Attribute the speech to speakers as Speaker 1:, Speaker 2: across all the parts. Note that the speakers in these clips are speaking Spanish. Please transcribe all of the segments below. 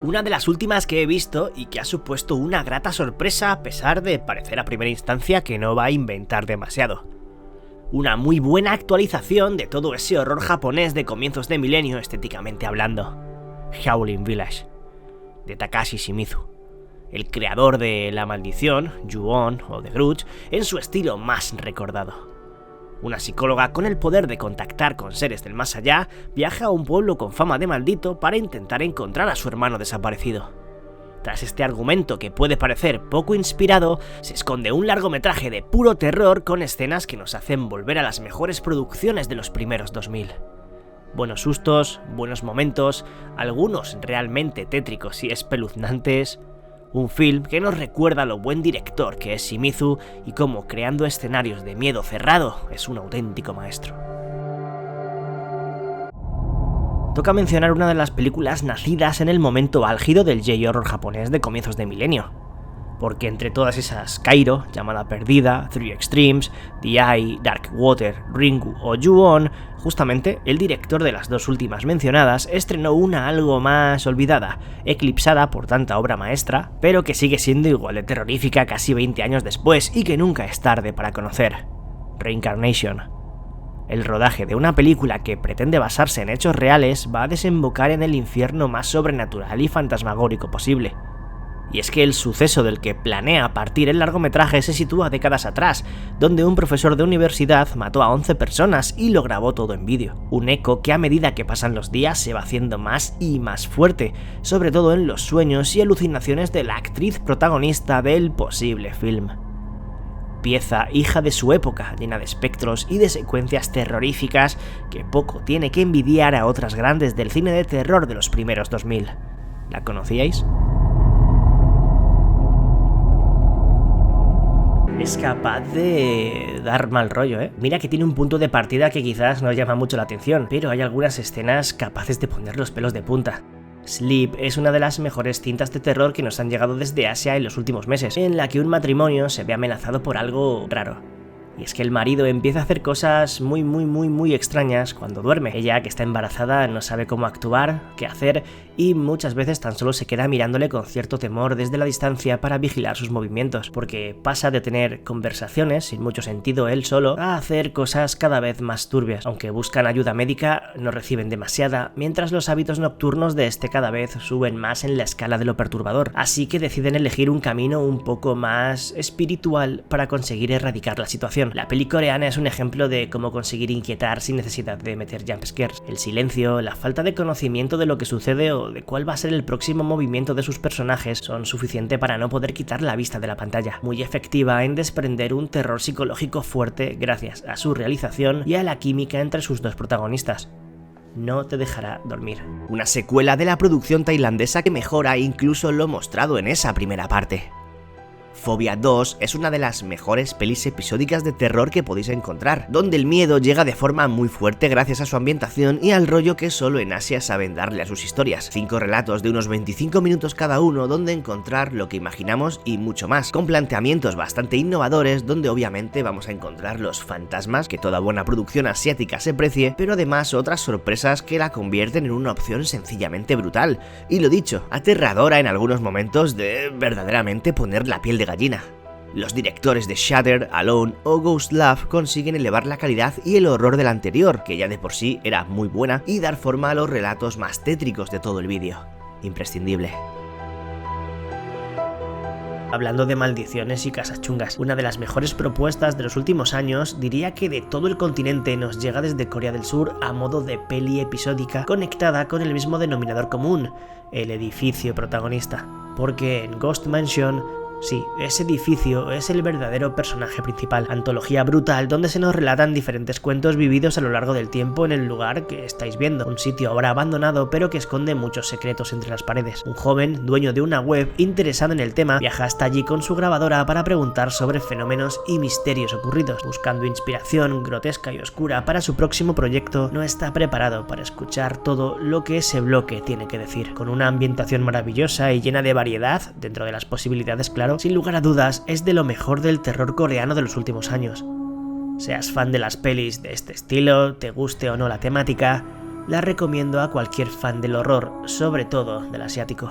Speaker 1: Una de las últimas que he visto y que ha supuesto una grata sorpresa a pesar de parecer a primera instancia que no va a inventar demasiado. Una muy buena actualización de todo ese horror japonés de comienzos de milenio estéticamente hablando. Howling Village, de Takashi Shimizu, el creador de La Maldición, Ju-On o The Grudge en su estilo más recordado. Una psicóloga con el poder de contactar con seres del más allá viaja a un pueblo con fama de maldito para intentar encontrar a su hermano desaparecido. Tras este argumento que puede parecer poco inspirado, se esconde un largometraje de puro terror con escenas que nos hacen volver a las mejores producciones de los primeros 2000. Buenos sustos, buenos momentos, algunos realmente tétricos y espeluznantes. Un film que nos recuerda lo buen director que es Shimizu y cómo creando escenarios de miedo cerrado es un auténtico maestro. Toca mencionar una de las películas nacidas en el momento álgido del J-horror japonés de comienzos de milenio. Porque entre todas esas Kairo, Llamada Perdida, Three Extremes, The Eye, Dark Water, Ringu o Ju-On, justamente el director de las dos últimas mencionadas estrenó una algo más olvidada, eclipsada por tanta obra maestra, pero que sigue siendo igual de terrorífica casi 20 años después y que nunca es tarde para conocer. Reincarnation. El rodaje de una película que pretende basarse en hechos reales va a desembocar en el infierno más sobrenatural y fantasmagórico posible. Y es que el suceso del que planea partir el largometraje se sitúa décadas atrás, donde un profesor de universidad mató a 11 personas y lo grabó todo en vídeo. Un eco que a medida que pasan los días se va haciendo más y más fuerte, sobre todo en los sueños y alucinaciones de la actriz protagonista del posible film. Pieza hija de su época, llena de espectros y de secuencias terroríficas que poco tiene que envidiar a otras grandes del cine de terror de los primeros 2000. ¿La conocíais? Es capaz de dar mal rollo, ¿eh? Mira que tiene un punto de partida que quizás no llama mucho la atención, pero hay algunas escenas capaces de poner los pelos de punta. Sleep es una de las mejores cintas de terror que nos han llegado desde Asia en los últimos meses, en la que un matrimonio se ve amenazado por algo raro. Y es que el marido empieza a hacer cosas muy extrañas cuando duerme. Ella, que está embarazada, no sabe cómo actuar, qué hacer, y muchas veces tan solo se queda mirándole con cierto temor desde la distancia para vigilar sus movimientos, porque pasa de tener conversaciones sin mucho sentido él solo a hacer cosas cada vez más turbias. Aunque buscan ayuda médica, no reciben demasiada, mientras los hábitos nocturnos de este cada vez suben más en la escala de lo perturbador. Así que deciden elegir un camino un poco más espiritual para conseguir erradicar la situación. La peli coreana es un ejemplo de cómo conseguir inquietar sin necesidad de meter jumpscares. El silencio, la falta de conocimiento de lo que sucede o de cuál va a ser el próximo movimiento de sus personajes son suficiente para no poder quitar la vista de la pantalla. Muy efectiva en desprender un terror psicológico fuerte gracias a su realización y a la química entre sus dos protagonistas. No te dejará dormir. Una secuela de la producción tailandesa que mejora incluso lo mostrado en esa primera parte. Phobia 2 es una de las mejores pelis episódicas de terror que podéis encontrar, donde el miedo llega de forma muy fuerte gracias a su ambientación y al rollo que solo en Asia saben darle a sus historias. 5 relatos de unos 25 minutos cada uno donde encontrar lo que imaginamos y mucho más, con planteamientos bastante innovadores donde obviamente vamos a encontrar los fantasmas que toda buena producción asiática se precie, pero además otras sorpresas que la convierten en una opción sencillamente brutal, y lo dicho, aterradora en algunos momentos de verdaderamente poner la piel de gallina. Los directores de Shudder, Alone o Ghost Love consiguen elevar la calidad y el horror de la anterior, que ya de por sí era muy buena, y dar forma a los relatos más tétricos de todo el vídeo. Imprescindible. Hablando de maldiciones y casas chungas, una de las mejores propuestas de los últimos años diría que de todo el continente nos llega desde Corea del Sur a modo de peli episódica conectada con el mismo denominador común, el edificio protagonista. Porque en Ghost Mansion, sí, ese edificio es el verdadero personaje principal, antología brutal donde se nos relatan diferentes cuentos vividos a lo largo del tiempo en el lugar que estáis viendo, un sitio ahora abandonado pero que esconde muchos secretos entre las paredes. Un joven, dueño de una web interesado en el tema, viaja hasta allí con su grabadora para preguntar sobre fenómenos y misterios ocurridos. Buscando inspiración grotesca y oscura para su próximo proyecto, no está preparado para escuchar todo lo que ese bloque tiene que decir. Con una ambientación maravillosa y llena de variedad, dentro de las posibilidades, claro, sin lugar a dudas, es de lo mejor del terror coreano de los últimos años. Seas fan de las pelis de este estilo, te guste o no la temática, la recomiendo a cualquier fan del horror, sobre todo del asiático.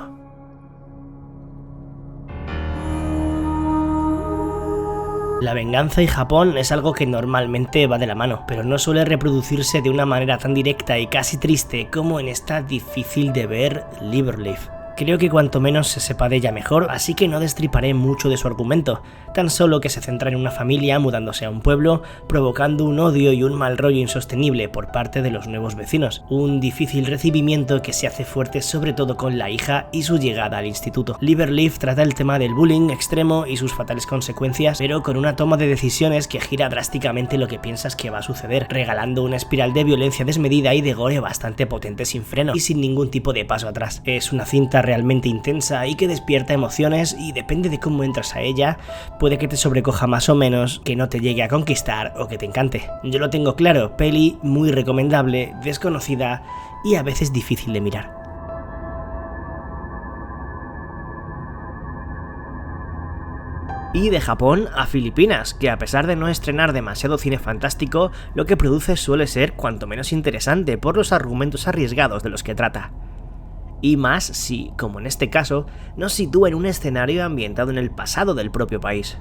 Speaker 1: La venganza y Japón es algo que normalmente va de la mano, pero no suele reproducirse de una manera tan directa y casi triste como en esta difícil de ver Liverleaf. Creo que cuanto menos se sepa de ella mejor, así que no destriparé mucho de su argumento, tan solo que se centra en una familia mudándose a un pueblo, provocando un odio y un mal rollo insostenible por parte de los nuevos vecinos, un difícil recibimiento que se hace fuerte sobre todo con la hija y su llegada al instituto. Liverleaf trata el tema del bullying extremo y sus fatales consecuencias, pero con una toma de decisiones que gira drásticamente lo que piensas que va a suceder, regalando una espiral de violencia desmedida y de gore bastante potente sin freno y sin ningún tipo de paso atrás. Es una cinta realmente intensa y que despierta emociones y depende de cómo entras a ella, puede que te sobrecoja más o menos, que no te llegue a conquistar o que te encante. Yo lo tengo claro, peli muy recomendable, desconocida y a veces difícil de mirar. Y de Japón a Filipinas, que a pesar de no estrenar demasiado cine fantástico, lo que produce suele ser cuanto menos interesante por los argumentos arriesgados de los que trata. Y más si, como en este caso, nos sitúa en un escenario ambientado en el pasado del propio país.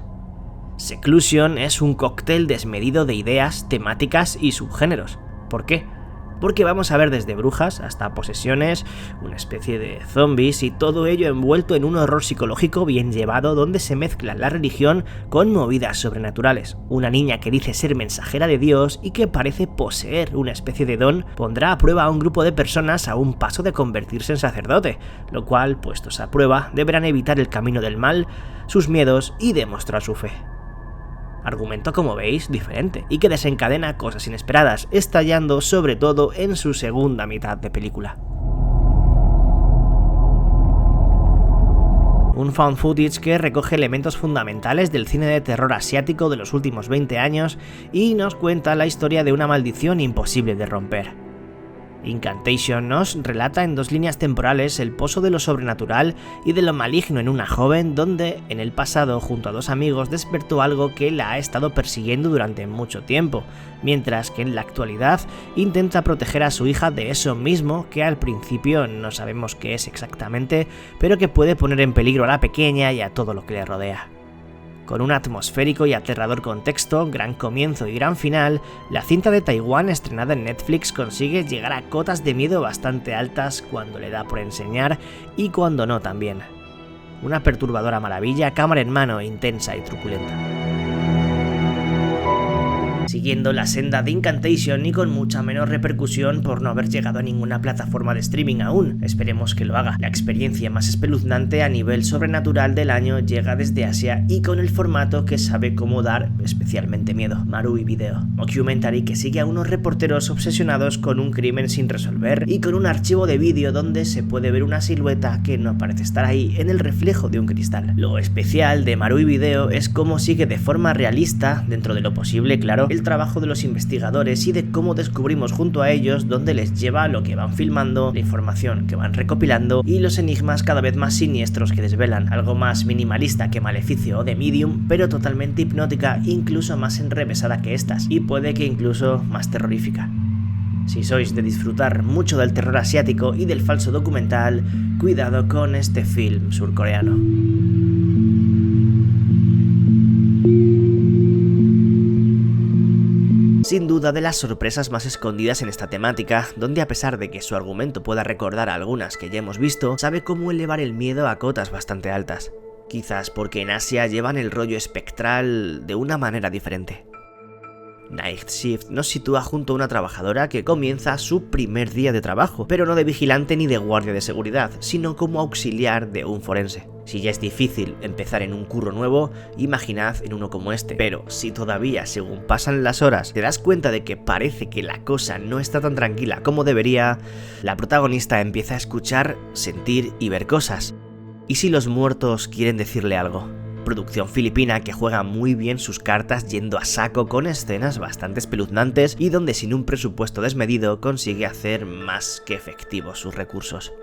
Speaker 1: Seclusion es un cóctel desmedido de ideas, temáticas y subgéneros. ¿Por qué? Porque vamos a ver desde brujas hasta posesiones, una especie de zombies y todo ello envuelto en un horror psicológico bien llevado donde se mezcla la religión con movidas sobrenaturales. Una niña que dice ser mensajera de Dios y que parece poseer una especie de don pondrá a prueba a un grupo de personas a un paso de convertirse en sacerdote, lo cual, puestos a prueba, deberán evitar el camino del mal, sus miedos y demostrar su fe. Argumento, como veis, diferente, y que desencadena cosas inesperadas, estallando sobre todo en su segunda mitad de película. Un found footage que recoge elementos fundamentales del cine de terror asiático de los últimos 20 años y nos cuenta la historia de una maldición imposible de romper. Incantation nos relata en dos líneas temporales el pozo de lo sobrenatural y de lo maligno en una joven donde en el pasado junto a dos amigos despertó algo que la ha estado persiguiendo durante mucho tiempo, mientras que en la actualidad intenta proteger a su hija de eso mismo que al principio no sabemos qué es exactamente, pero que puede poner en peligro a la pequeña y a todo lo que le rodea. Con un atmosférico y aterrador contexto, gran comienzo y gran final, la cinta de Taiwán estrenada en Netflix consigue llegar a cotas de miedo bastante altas cuando le da por enseñar y cuando no también. Una perturbadora maravilla, cámara en mano, intensa y truculenta. Siguiendo la senda de Incantation y con mucha menos repercusión por no haber llegado a ninguna plataforma de streaming aún, esperemos que lo haga. La experiencia más espeluznante a nivel sobrenatural del año llega desde Asia y con el formato que sabe cómo dar especialmente miedo, Marui Video, mockumentary que sigue a unos reporteros obsesionados con un crimen sin resolver y con un archivo de vídeo donde se puede ver una silueta que no parece estar ahí en el reflejo de un cristal. Lo especial de Marui Video es cómo sigue de forma realista, dentro de lo posible, claro, el trabajo de los investigadores y de cómo descubrimos junto a ellos dónde les lleva lo que van filmando, la información que van recopilando y los enigmas cada vez más siniestros que desvelan, algo más minimalista que Maleficio o The Medium, pero totalmente hipnótica, incluso más enrevesada que estas, y puede que incluso más terrorífica. Si sois de disfrutar mucho del terror asiático y del falso documental, cuidado con este film surcoreano. Sin duda de las sorpresas más escondidas en esta temática, donde a pesar de que su argumento pueda recordar a algunas que ya hemos visto, sabe cómo elevar el miedo a cotas bastante altas. Quizás porque en Asia llevan el rollo espectral de una manera diferente. Night Shift nos sitúa junto a una trabajadora que comienza su primer día de trabajo, pero no de vigilante ni de guardia de seguridad, sino como auxiliar de un forense. Si ya es difícil empezar en un curro nuevo, imaginad en uno como este. Pero si todavía, según pasan las horas, te das cuenta de que parece que la cosa no está tan tranquila como debería, la protagonista empieza a escuchar, sentir y ver cosas. ¿Y si los muertos quieren decirle algo? Producción filipina que juega muy bien sus cartas yendo a saco con escenas bastante espeluznantes y donde sin un presupuesto desmedido consigue hacer más que efectivos sus recursos.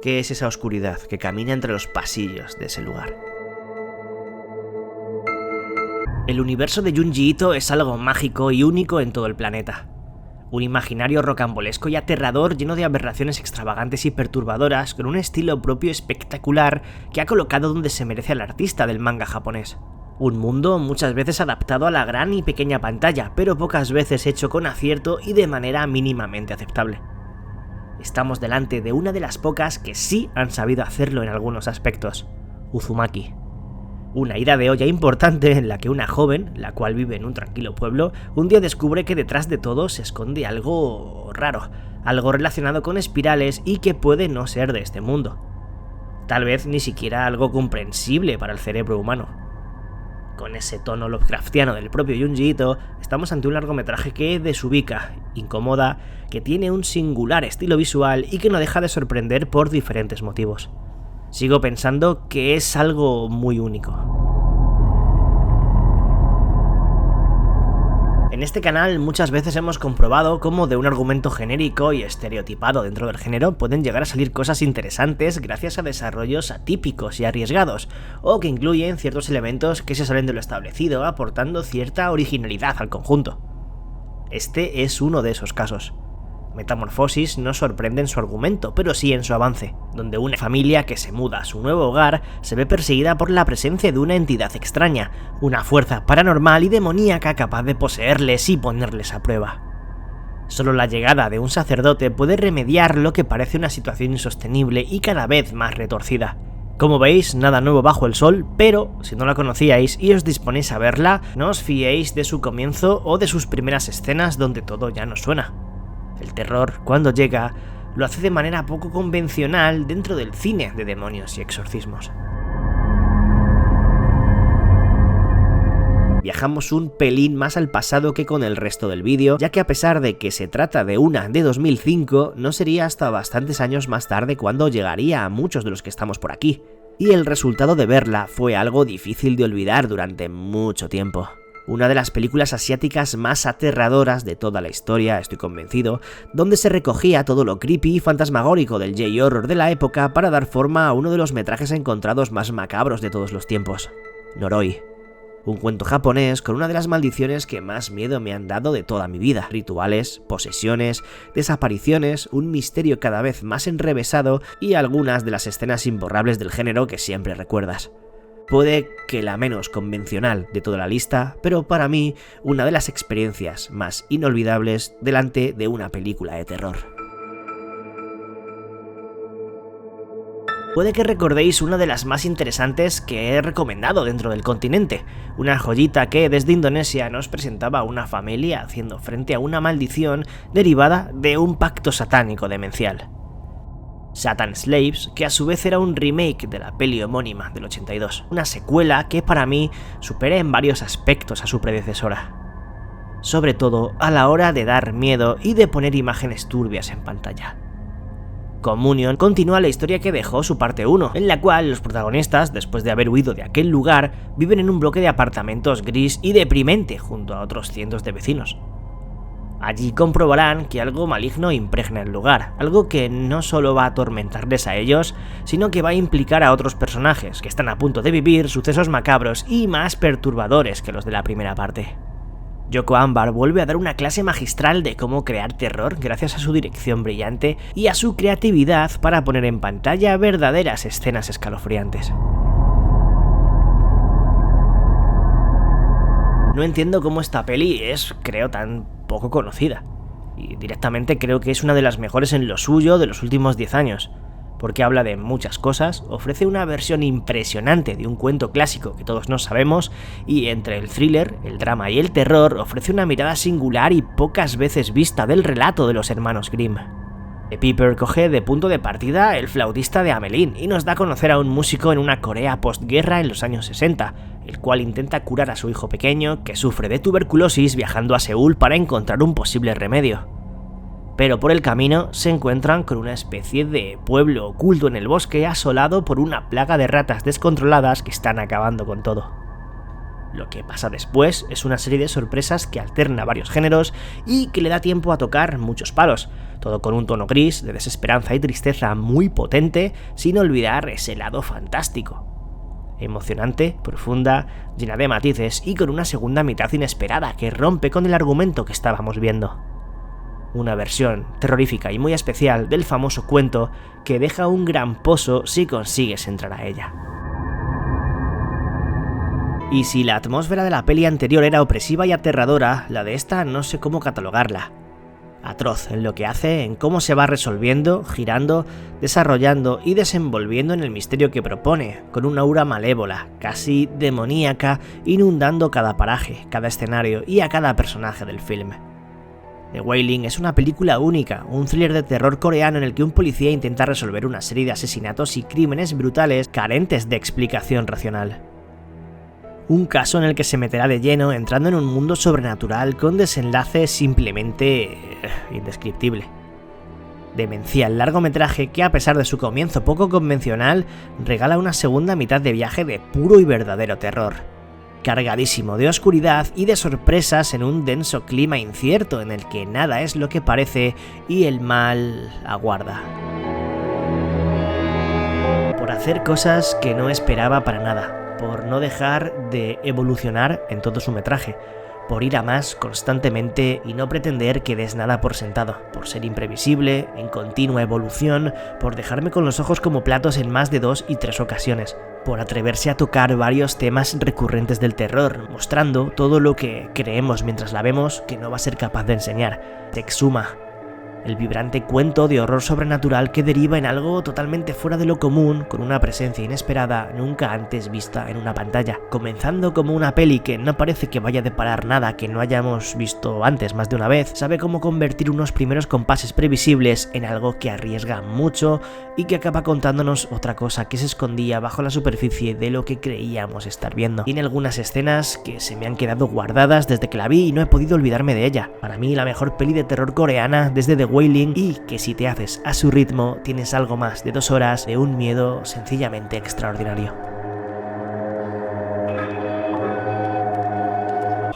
Speaker 1: ¿Qué es esa oscuridad que camina entre los pasillos de ese lugar? El universo de Junji Ito es algo mágico y único en todo el planeta. Un imaginario rocambolesco y aterrador lleno de aberraciones extravagantes y perturbadoras con un estilo propio espectacular que ha colocado donde se merece al artista del manga japonés. Un mundo muchas veces adaptado a la gran y pequeña pantalla, pero pocas veces hecho con acierto y de manera mínimamente aceptable. Estamos delante de una de las pocas que sí han sabido hacerlo en algunos aspectos, Uzumaki. Una ida de olla importante en la que una joven, la cual vive en un tranquilo pueblo, un día descubre que detrás de todo se esconde algo raro, algo relacionado con espirales y que puede no ser de este mundo. Tal vez ni siquiera algo comprensible para el cerebro humano. Con ese tono Lovecraftiano del propio Junji Ito, estamos ante un largometraje que desubica, incomoda, que tiene un singular estilo visual y que no deja de sorprender por diferentes motivos. Sigo pensando que es algo muy único. En este canal muchas veces hemos comprobado cómo de un argumento genérico y estereotipado dentro del género pueden llegar a salir cosas interesantes gracias a desarrollos atípicos y arriesgados, o que incluyen ciertos elementos que se salen de lo establecido, aportando cierta originalidad al conjunto. Este es uno de esos casos. Metamorfosis no sorprende en su argumento, pero sí en su avance, donde una familia que se muda a su nuevo hogar se ve perseguida por la presencia de una entidad extraña, una fuerza paranormal y demoníaca capaz de poseerles y ponerles a prueba. Solo la llegada de un sacerdote puede remediar lo que parece una situación insostenible y cada vez más retorcida. Como veis, nada nuevo bajo el sol, pero si no la conocíais y os disponéis a verla, no os fiéis de su comienzo o de sus primeras escenas donde todo ya nos suena. El terror, cuando llega, lo hace de manera poco convencional dentro del cine de demonios y exorcismos. Viajamos un pelín más al pasado que con el resto del vídeo, ya que a pesar de que se trata de una de 2005, no sería hasta bastantes años más tarde cuando llegaría a muchos de los que estamos por aquí, y el resultado de verla fue algo difícil de olvidar durante mucho tiempo. Una de las películas asiáticas más aterradoras de toda la historia, estoy convencido, donde se recogía todo lo creepy y fantasmagórico del J-horror de la época para dar forma a uno de los metrajes encontrados más macabros de todos los tiempos, Noroi. Un cuento japonés con una de las maldiciones que más miedo me han dado de toda mi vida. Rituales, posesiones, desapariciones, un misterio cada vez más enrevesado y algunas de las escenas imborrables del género que siempre recuerdas. Puede que la menos convencional de toda la lista, pero para mí una de las experiencias más inolvidables delante de una película de terror. Puede que recordéis una de las más interesantes que he recomendado dentro del continente, una joyita que desde Indonesia nos presentaba a una familia haciendo frente a una maldición derivada de un pacto satánico demencial. Satan's Slaves, que a su vez era un remake de la peli homónima del 82, una secuela que para mí supera en varios aspectos a su predecesora, sobre todo a la hora de dar miedo y de poner imágenes turbias en pantalla. Communion continúa la historia que dejó su parte 1, en la cual los protagonistas, después de haber huido de aquel lugar, viven en un bloque de apartamentos gris y deprimente junto a otros cientos de vecinos. Allí comprobarán que algo maligno impregna el lugar, algo que no solo va a atormentarles a ellos, sino que va a implicar a otros personajes que están a punto de vivir sucesos macabros y más perturbadores que los de la primera parte. Yoko Ambar vuelve a dar una clase magistral de cómo crear terror gracias a su dirección brillante y a su creatividad para poner en pantalla verdaderas escenas escalofriantes. No entiendo cómo esta peli es, creo, tan poco conocida. Y directamente creo que es una de las mejores en lo suyo de los últimos 10 años. Porque habla de muchas cosas, ofrece una versión impresionante de un cuento clásico que todos nos sabemos, y entre el thriller, el drama y el terror ofrece una mirada singular y pocas veces vista del relato de los hermanos Grimm. The Piper coge de punto de partida el flautista de Hamelin y nos da a conocer a un músico en una Corea postguerra en los años 60, el cual intenta curar a su hijo pequeño que sufre de tuberculosis viajando a Seúl para encontrar un posible remedio. Pero por el camino se encuentran con una especie de pueblo oculto en el bosque asolado por una plaga de ratas descontroladas que están acabando con todo. Lo que pasa después es una serie de sorpresas que alterna varios géneros y que le da tiempo a tocar muchos palos, todo con un tono gris, de desesperanza y tristeza muy potente, sin olvidar ese lado fantástico. Emocionante, profunda, llena de matices y con una segunda mitad inesperada que rompe con el argumento que estábamos viendo. Una versión terrorífica y muy especial del famoso cuento que deja un gran pozo si consigues entrar a ella. Y si la atmósfera de la peli anterior era opresiva y aterradora, la de esta no sé cómo catalogarla. Atroz en lo que hace, en cómo se va resolviendo, girando, desarrollando y desenvolviendo en el misterio que propone, con una aura malévola, casi demoníaca, inundando cada paraje, cada escenario y a cada personaje del filme. The Wailing es una película única, un thriller de terror coreano en el que un policía intenta resolver una serie de asesinatos y crímenes brutales carentes de explicación racional. Un caso en el que se meterá de lleno entrando en un mundo sobrenatural con desenlace simplemente indescriptible. Demencial largometraje que, a pesar de su comienzo poco convencional, regala una segunda mitad de viaje de puro y verdadero terror. Cargadísimo de oscuridad y de sorpresas en un denso clima incierto en el que nada es lo que parece y el mal aguarda. Por hacer cosas que no esperaba para nada, por no dejar de evolucionar en todo su metraje, por ir a más constantemente y no pretender que des nada por sentado, por ser imprevisible, en continua evolución, por dejarme con los ojos como platos en más de 2 y 3 ocasiones, por atreverse a tocar varios temas recurrentes del terror, mostrando todo lo que creemos mientras la vemos que no va a ser capaz de enseñar. Te exhuma. El vibrante cuento de horror sobrenatural que deriva en algo totalmente fuera de lo común, con una presencia inesperada nunca antes vista en una pantalla. Comenzando como una peli que no parece que vaya a deparar nada que no hayamos visto antes más de una vez, sabe cómo convertir unos primeros compases previsibles en algo que arriesga mucho y que acaba contándonos otra cosa que se escondía bajo la superficie de lo que creíamos estar viendo. Tiene algunas escenas que se me han quedado guardadas desde que la vi y no he podido olvidarme de ella. Para mí, la mejor peli de terror coreana desde The Wailing, y que si te haces a su ritmo tienes algo más de 2 horas de un miedo sencillamente extraordinario.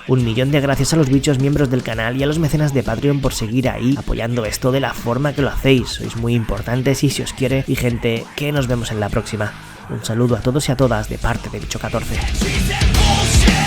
Speaker 1: 1.000.000 de gracias a los bichos miembros del canal y a los mecenas de Patreon por seguir ahí apoyando esto de la forma que lo hacéis. Sois muy importantes y si os quiere, y gente, que nos vemos en la próxima. Un saludo a todos y a todas de parte de Bicho14.